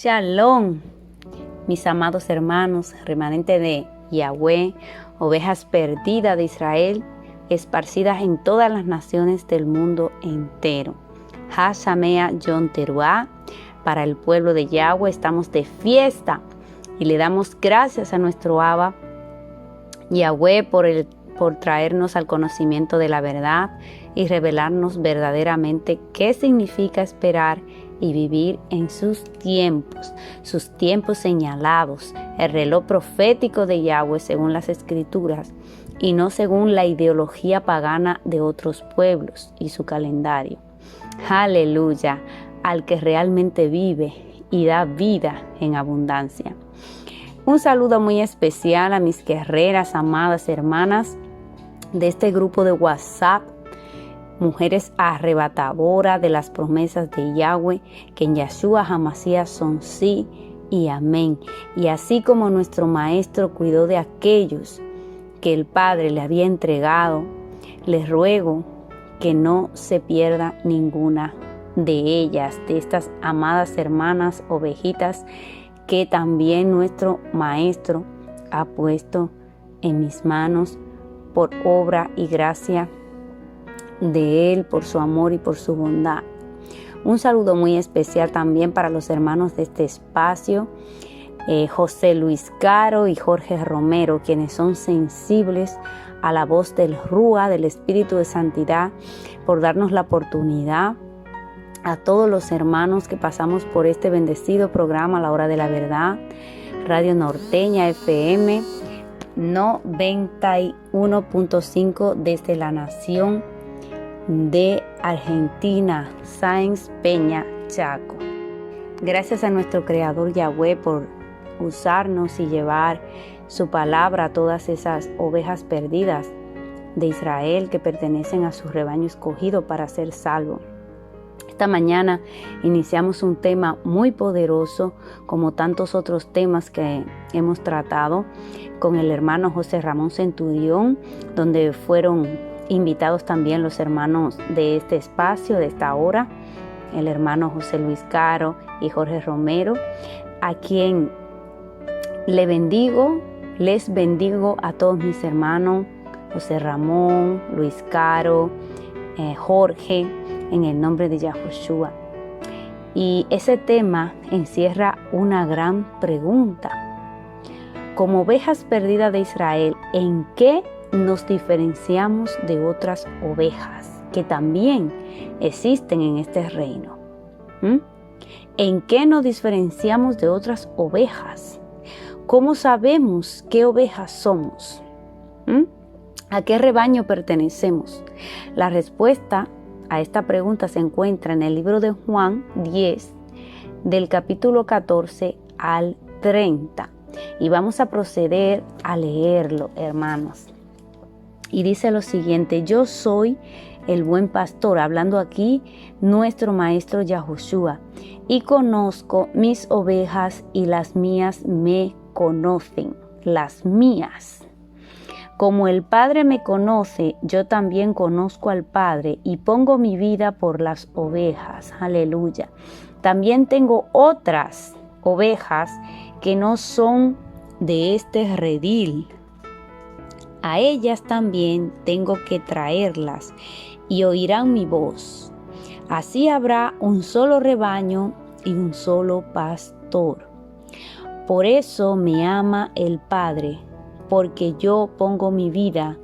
Shalom, mis amados hermanos, remanente de Yahweh, ovejas perdidas de Israel, esparcidas en todas las naciones del mundo entero. Hashamea Yom Teruah, para el pueblo de Yahweh estamos de fiesta y le damos gracias a nuestro Abba Yahweh por traernos al conocimiento de la verdad y revelarnos verdaderamente qué significa esperar y vivir en sus tiempos señalados, el reloj profético de Yahweh según las Escrituras y no según la ideología pagana de otros pueblos y su calendario. Aleluya, al que realmente vive y da vida en abundancia. Un saludo muy especial a mis guerreras, amadas hermanas de este grupo de WhatsApp, mujeres arrebatadoras de las promesas de Yahweh, que en Yahshua HaMashiach son sí y amén. Y así como nuestro Maestro cuidó de aquellos que el Padre le había entregado, les ruego que no se pierda ninguna de ellas, de estas amadas hermanas ovejitas que también nuestro Maestro ha puesto en mis manos por obra y gracia de Él, por su amor y por su bondad. Un saludo muy especial también para los hermanos de este espacio, José Luis Caro y Jorge Romero, quienes son sensibles a la voz del Rúa, del Espíritu de Santidad, por darnos la oportunidad. A todos los hermanos que pasamos por este bendecido programa, La Hora de la Verdad, Radio Norteña FM 91.5 desde la nación de Argentina, Sáenz Peña, Chaco. Gracias a nuestro Creador Yahweh por usarnos y llevar su palabra a todas esas ovejas perdidas de Israel que pertenecen a su rebaño escogido para ser salvo. Esta mañana iniciamos un tema muy poderoso, como tantos otros temas que hemos tratado con el hermano José Ramón Centurión, donde fueron invitados también los hermanos de este espacio, de esta hora, el hermano José Luis Caro y Jorge Romero, a quien les bendigo a todos mis hermanos, José Ramón, Luis Caro, Jorge, en el nombre de Yahushua. Y ese tema encierra una gran pregunta. Como ovejas perdidas de Israel, ¿en qué nos diferenciamos de otras ovejas que también existen en este reino? ¿En qué nos diferenciamos de otras ovejas? ¿Cómo sabemos qué ovejas somos? ¿A qué rebaño pertenecemos? La respuesta a esta pregunta se encuentra en el libro de Juan 10, del capítulo 14 al 30. Y vamos a proceder a leerlo, hermanos. Y dice lo siguiente: yo soy el buen pastor, hablando aquí nuestro Maestro Yahushua, y conozco mis ovejas y las mías me conocen, las mías. Como el Padre me conoce, yo también conozco al Padre y pongo mi vida por las ovejas. Aleluya. También tengo otras ovejas que no son de este redil. A ellas también tengo que traerlas y oirán mi voz. Así habrá un solo rebaño y un solo pastor. Por eso me ama el Padre, porque yo pongo mi vida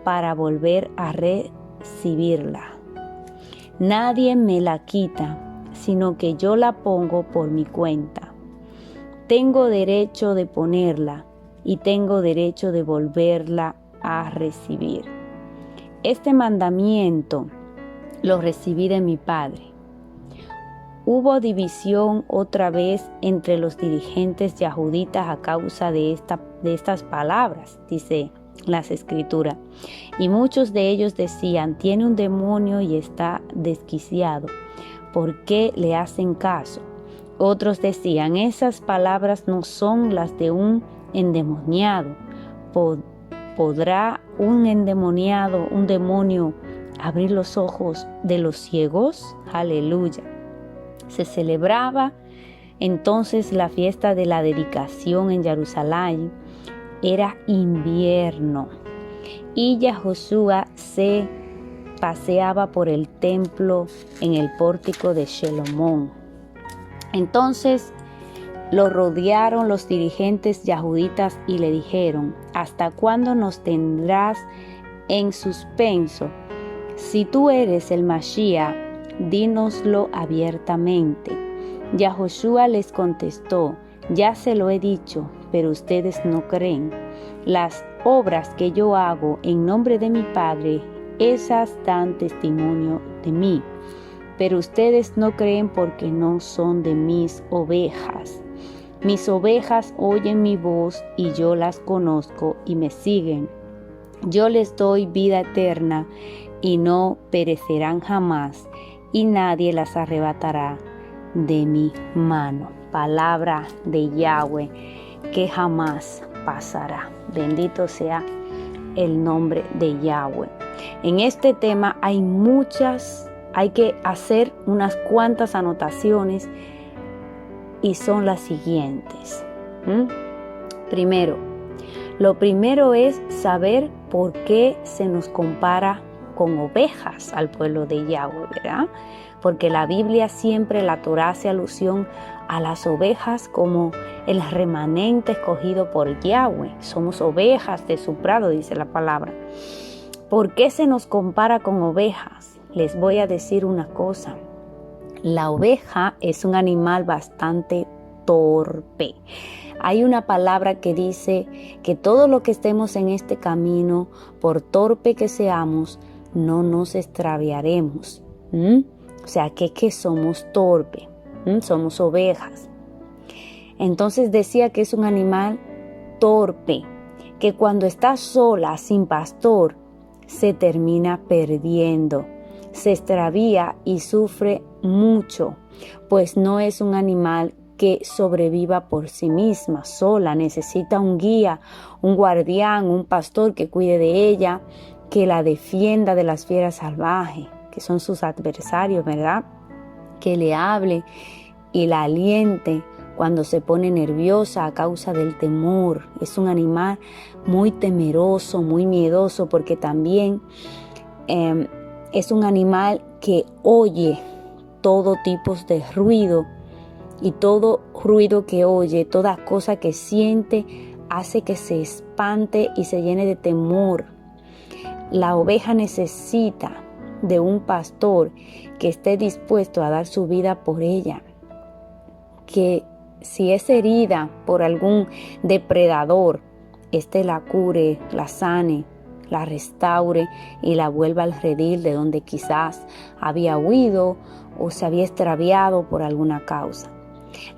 para volver a recibirla. Nadie me la quita, sino que yo la pongo por mi cuenta. Tengo derecho de ponerla y tengo derecho de volverla a recibir. Este mandamiento lo recibí de mi Padre. Hubo división otra vez entre los dirigentes yahuditas a causa de estas palabras, dice las Escrituras. Y muchos de ellos decían: tiene un demonio y está desquiciado. ¿Por qué le hacen caso? Otros decían: esas palabras no son las de un endemoniado. ¿Podrá un endemoniado, un demonio, abrir los ojos de los ciegos? Aleluya. Se celebraba Entonces la fiesta de la dedicación en Jerusalén era invierno y Yahoshua se paseaba por el templo en el pórtico de Shelomón. Entonces lo rodearon los dirigentes yahuditas y le dijeron: ¿hasta cuándo nos tendrás en suspenso? Si tú eres el Mashiach, dínoslo abiertamente. Yahoshua les contestó: ya se lo he dicho, pero ustedes no creen. Las obras que yo hago en nombre de mi Padre, esas dan testimonio de mí. Pero ustedes no creen porque no son de mis ovejas. Mis ovejas oyen mi voz y yo las conozco y me siguen. Yo les doy vida eterna y no perecerán jamás, y nadie las arrebatará de mi mano. Palabra de Yahweh que jamás pasará. Bendito sea el nombre de Yahweh. En este tema hay que hacer unas cuantas anotaciones y son las siguientes. Lo primero es saber por qué se nos compara con ovejas al pueblo de Yahweh, ¿verdad? Porque la Biblia siempre, la Torá, hace alusión a las ovejas como el remanente escogido por Yahweh. Somos ovejas de su prado, dice la palabra. ¿Por qué se nos compara con ovejas? Les voy a decir una cosa. La oveja es un animal bastante torpe. Hay una palabra que dice que todo lo que estemos en este camino, por torpe que seamos, no nos extraviaremos. O sea, que somos torpe, somos ovejas. Entonces decía que es un animal torpe, que cuando está sola, sin pastor, se termina perdiendo, se extravía y sufre mucho, pues no es un animal que sobreviva por sí misma, sola. Necesita un guía, un guardián, un pastor que cuide de ella, que la defienda de las fieras salvajes, que son sus adversarios, ¿verdad? Que le hable y la aliente cuando se pone nerviosa a causa del temor. Es un animal muy temeroso, muy miedoso, porque también es un animal que oye todo tipo de ruido, y todo ruido que oye, toda cosa que siente, hace que se espante y se llene de temor. La oveja necesita de un pastor que esté dispuesto a dar su vida por ella, que si es herida por algún depredador, la cure, la sane, la restaure y la vuelva al redil de donde quizás había huido o se había extraviado por alguna causa.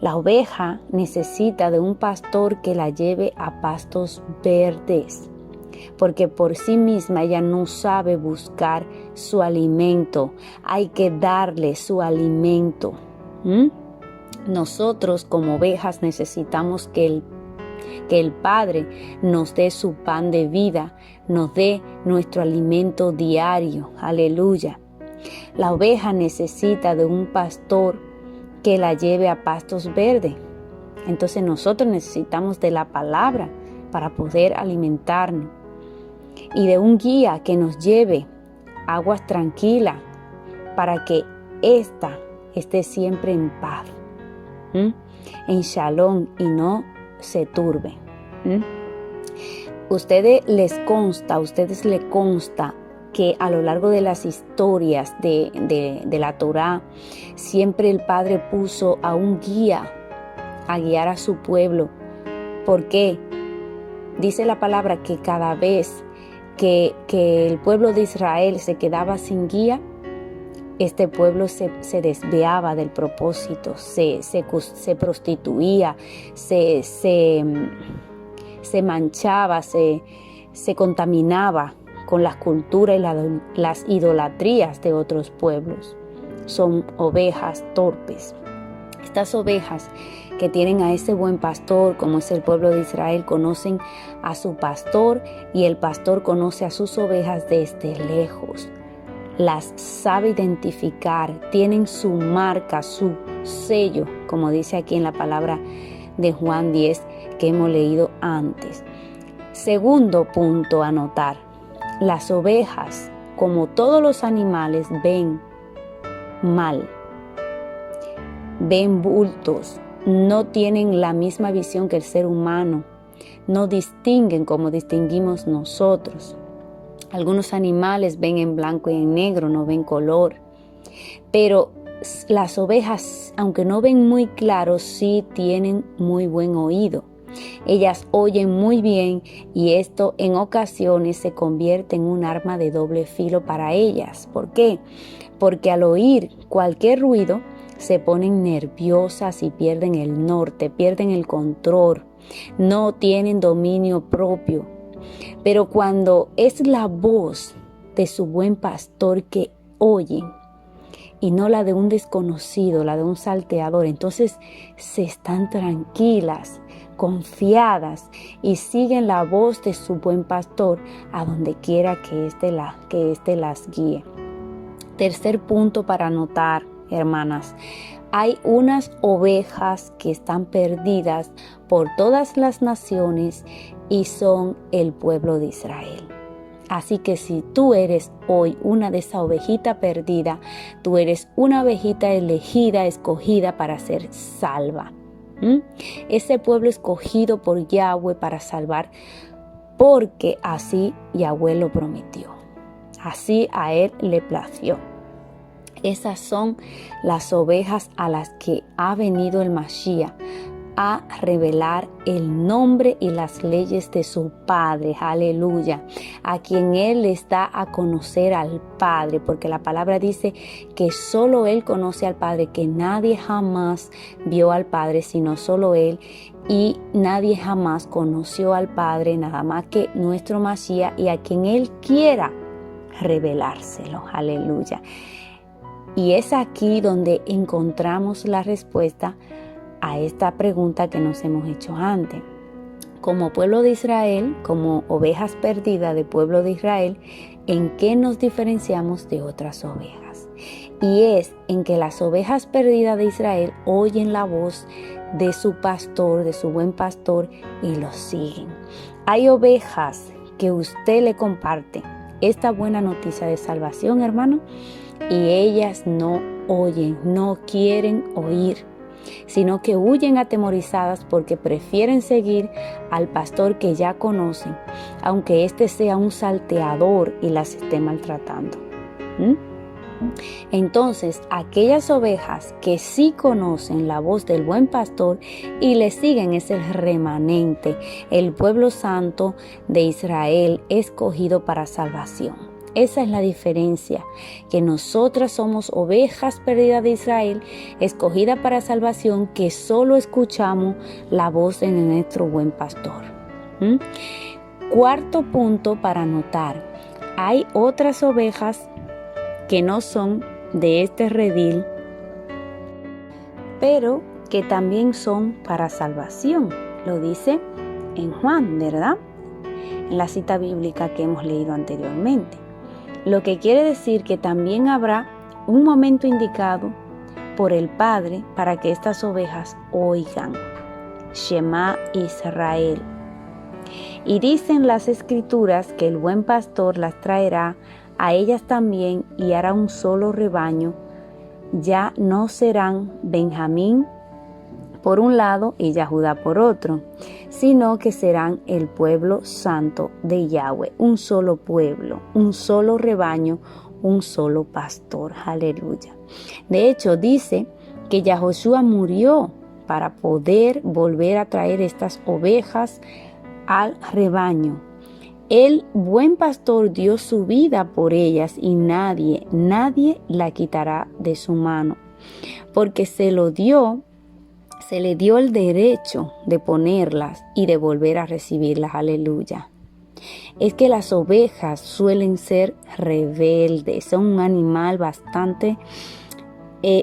La oveja necesita de un pastor que la lleve a pastos verdes, porque por sí misma ella no sabe buscar su alimento. Hay que darle su alimento. Nosotros como ovejas necesitamos que el Padre nos dé su pan de vida, nos dé nuestro alimento diario. Aleluya. La oveja necesita de un pastor que la lleve a pastos verdes. Entonces nosotros necesitamos de la palabra para poder alimentarnos, y de un guía que nos lleve a aguas tranquilas para que ésta esté siempre en paz, en shalom, y no se turbe. Ustedes les consta que a lo largo de las historias de la Torá, siempre el Padre puso a un guía a guiar a su pueblo. ¿Por qué? Dice la palabra que cada vez que el pueblo de Israel se quedaba sin guía, este pueblo se desviaba del propósito, se prostituía, se manchaba, se contaminaba con las culturas y las idolatrías de otros pueblos. Son ovejas torpes. Estas ovejas que tienen a ese buen pastor, como es el pueblo de Israel, conocen a su pastor, y el pastor conoce a sus ovejas desde lejos. las sabe identificar, tienen su marca, su sello, como dice aquí en la palabra de Juan 10 que hemos leído antes. Segundo punto a notar: las ovejas, como todos los animales, ven mal, ven bultos, no tienen la misma visión que el ser humano, no distinguen como distinguimos nosotros. Algunos animales ven en blanco y en negro, no ven color. Pero las ovejas, aunque no ven muy claro, sí tienen muy buen oído. Ellas oyen muy bien y esto en ocasiones se convierte en un arma de doble filo para ellas. ¿Por qué? Porque al oír cualquier ruido se ponen nerviosas y pierden el norte, pierden el control, no tienen dominio propio. Pero cuando es la voz de su buen pastor que oyen y no la de un desconocido, la de un salteador, entonces se están tranquilas, confiadas y siguen la voz de su buen pastor a donde quiera que éste las guíe. Tercer punto para anotar, hermanas: hay unas ovejas que están perdidas por todas las naciones y son el pueblo de Israel. Así que si tú eres hoy una de esa ovejita perdida, tú eres una ovejita elegida, escogida para ser salva. Ese pueblo escogido por Yahweh para salvar, porque así Yahweh lo prometió. Así a él le plació. Esas son las ovejas a las que ha venido el Mashiach a revelar el nombre y las leyes de su Padre, aleluya, a quien Él les da a conocer al Padre, porque la palabra dice que solo Él conoce al Padre, que nadie jamás vio al Padre sino solo Él, y nadie jamás conoció al Padre nada más que nuestro Mashiach, y a quien Él quiera revelárselo, aleluya. Y es aquí donde encontramos la respuesta a esta pregunta que nos hemos hecho antes. Como pueblo de Israel, como ovejas perdidas del pueblo de Israel, ¿en qué nos diferenciamos de otras ovejas? Y es en que las ovejas perdidas de Israel oyen la voz de su pastor, de su buen pastor, y lo siguen. Hay ovejas que usted le comparte esta buena noticia de salvación, hermano, y ellas no oyen, no quieren oír, sino que huyen atemorizadas porque prefieren seguir al pastor que ya conocen, aunque éste sea un salteador y las esté maltratando. Entonces, aquellas ovejas que sí conocen la voz del buen pastor y le siguen es el remanente, el pueblo santo de Israel escogido para salvación. Esa es la diferencia, que nosotras somos ovejas perdidas de Israel, escogida para salvación, que solo escuchamos la voz de nuestro buen pastor. Cuarto punto para notar: hay otras ovejas que no son de este redil, pero que también son para salvación. Lo dice en Juan, ¿verdad? En la cita bíblica que hemos leído anteriormente. Lo que quiere decir que también habrá un momento indicado por el Padre para que estas ovejas oigan. Shema Israel. Y dicen las Escrituras que el buen pastor las traerá a ellas también y hará un solo rebaño. Ya no serán Benjamín por un lado y Judá por otro, sino que serán el pueblo santo de Yahweh, un solo pueblo, un solo rebaño, un solo pastor. Aleluya. De hecho, dice que Yahoshua murió para poder volver a traer estas ovejas al rebaño. El buen pastor dio su vida por ellas y nadie la quitará de su mano, porque se le dio el derecho de ponerlas y de volver a recibirlas. Aleluya. Es que las ovejas suelen ser rebeldes, son un animal bastante,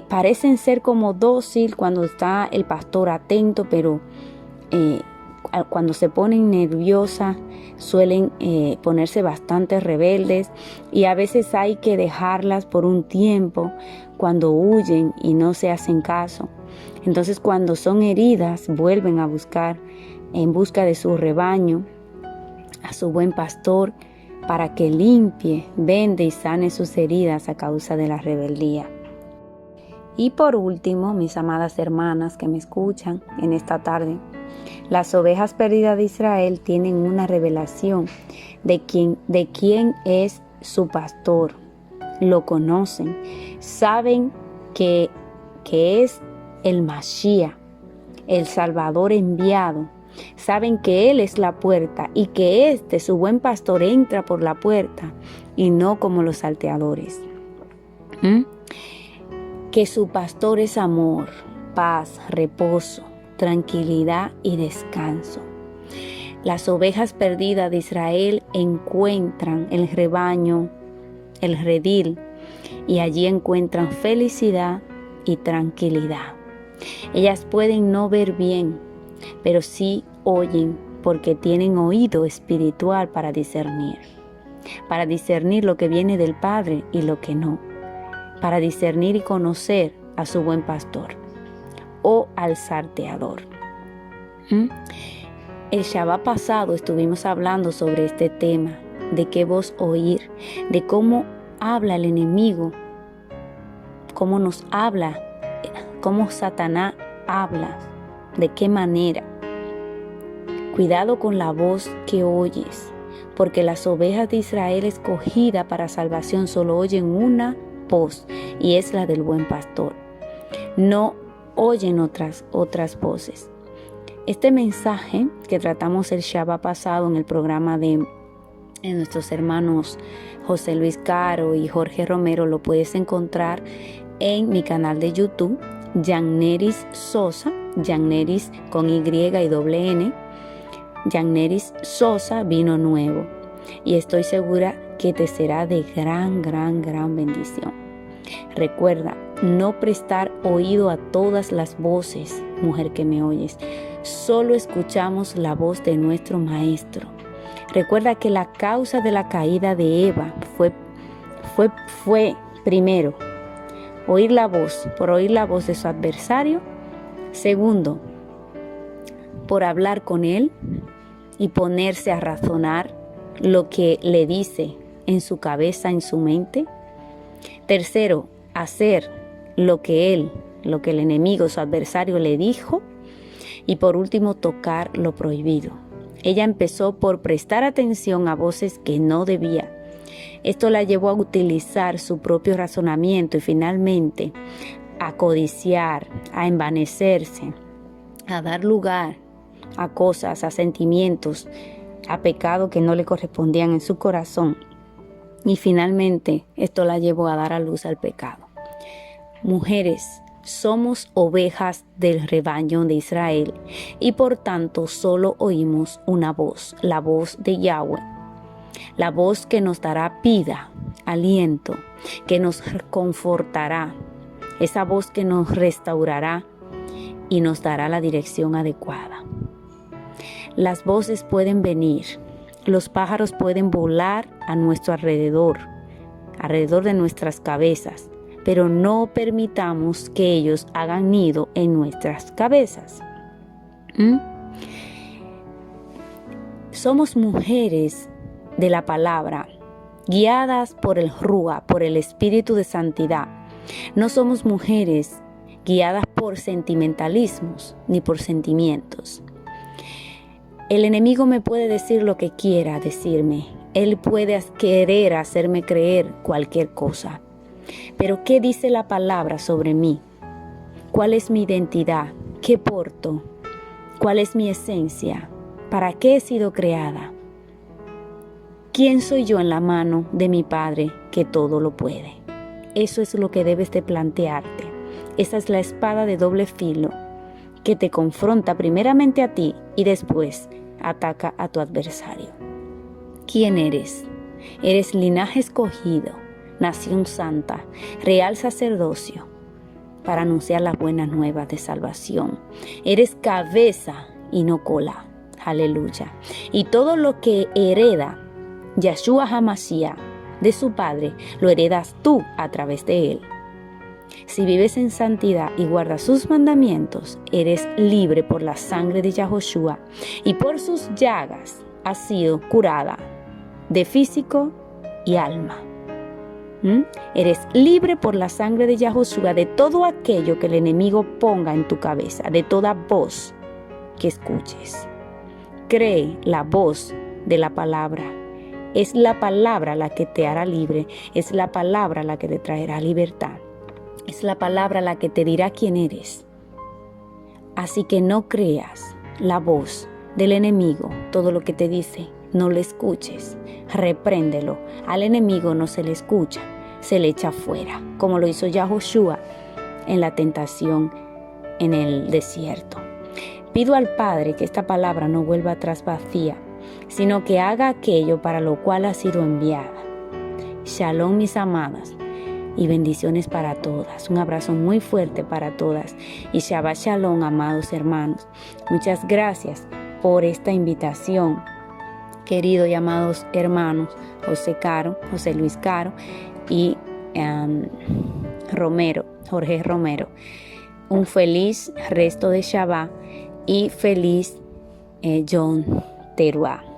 parecen ser como dócil cuando está el pastor atento, pero cuando se ponen nerviosas suelen ponerse bastante rebeldes y a veces hay que dejarlas por un tiempo cuando huyen y no se hacen caso. Entonces cuando son heridas vuelven a buscar en busca de su rebaño, a su buen pastor, para que limpie, vende y sane sus heridas a causa de la rebeldía. Y por último, mis amadas hermanas que me escuchan en esta tarde, las ovejas perdidas de Israel tienen una revelación de quién es su pastor. Lo conocen, saben que es el Mashiach, el Salvador enviado. Saben que Él es la puerta y que su buen pastor, entra por la puerta y no como los salteadores. Que su pastor es amor, paz, reposo, tranquilidad y descanso. Las ovejas perdidas de Israel encuentran el rebaño, el redil, y allí encuentran felicidad y tranquilidad. Ellas pueden no ver bien, pero sí oyen porque tienen oído espiritual para discernir lo que viene del Padre y lo que no, para discernir y conocer a su buen pastor o al salteador. El Shabbat pasado estuvimos hablando sobre este tema, de qué voz oír, de cómo habla el enemigo, cómo nos habla, cómo Satanás habla, de qué manera. Cuidado con la voz que oyes, porque las ovejas de Israel escogidas para salvación solo oyen una voz, y es la del buen pastor. No oyen otras voces. Este mensaje que tratamos el Shabbat pasado en el programa de nuestros hermanos José Luis Caro y Jorge Romero lo puedes encontrar en mi canal de YouTube, Yanneris Sosa, Yanneris con Y y doble N, Yanneris Sosa Vino Nuevo, y estoy segura que te será de gran bendición. Recuerda no prestar oído a todas las voces, mujer que me oyes. Solo escuchamos la voz de nuestro Maestro. Recuerda que la causa de la caída de Eva fue primero por oír la voz de su adversario. Segundo, por hablar con él y ponerse a razonar lo que le dice en su cabeza, en su mente. Tercero, hacer lo que el enemigo, su adversario, le dijo. Y por último, tocar lo prohibido. Ella empezó por prestar atención a voces que no debía. Esto la llevó a utilizar su propio razonamiento y finalmente a codiciar, a envanecerse, a dar lugar a cosas, a sentimientos, a pecado que no le correspondían en su corazón. Y finalmente esto la llevó a dar a luz al pecado. Mujeres, somos ovejas del rebaño de Israel y por tanto solo oímos una voz, la voz de Yahweh, la voz que nos dará vida, aliento, que nos confortará, esa voz que nos restaurará y nos dará la dirección adecuada. Las voces pueden venir, los pájaros pueden volar a nuestro alrededor de nuestras cabezas, pero no permitamos que ellos hagan nido en nuestras cabezas. Somos mujeres de la palabra, guiadas por el Rúa, por el Espíritu de Santidad. No somos mujeres guiadas por sentimentalismos ni por sentimientos. El enemigo me puede decir lo que quiera decirme. Él puede querer hacerme creer cualquier cosa. Pero ¿qué dice la palabra sobre mí? ¿Cuál es mi identidad? ¿Qué porto? ¿Cuál es mi esencia? ¿Para qué he sido creada? ¿Quién soy yo en la mano de mi Padre que todo lo puede? Eso es lo que debes de plantearte. Esa es la espada de doble filo que te confronta primeramente a ti y después ataca a tu adversario. ¿Quién eres? Eres linaje escogido, nación santa, real sacerdocio, para anunciar las buenas nuevas de salvación. Eres cabeza y no cola, Aleluya. Y todo lo que hereda Yeshua HaMashiach de su Padre, lo heredas tú a través de él. Si vives en santidad y guardas sus mandamientos, eres libre por la sangre de Yahushua, y por sus llagas has sido curada de físico y alma. Eres libre por la sangre de Yahushua de todo aquello que el enemigo ponga en tu cabeza, de toda voz que escuches. Cree la voz de la palabra. Es la palabra la que te hará libre, es la palabra la que te traerá libertad. Es la palabra la que te dirá quién eres. Así que no creas la voz del enemigo, todo lo que te dice, no le escuches, repréndelo. Al enemigo no se le escucha, se le echa fuera, como lo hizo Yahushua en la tentación en el desierto. Pido al Padre que esta palabra no vuelva atrás vacía, sino que haga aquello para lo cual ha sido enviada. Shalom, mis amadas, y bendiciones para todas. Un abrazo muy fuerte para todas. Y Shabbat Shalom, amados hermanos. Muchas gracias por esta invitación, queridos y amados hermanos José Luis Caro y Jorge Romero. Un feliz resto de Shabbat y feliz Yom Teruah.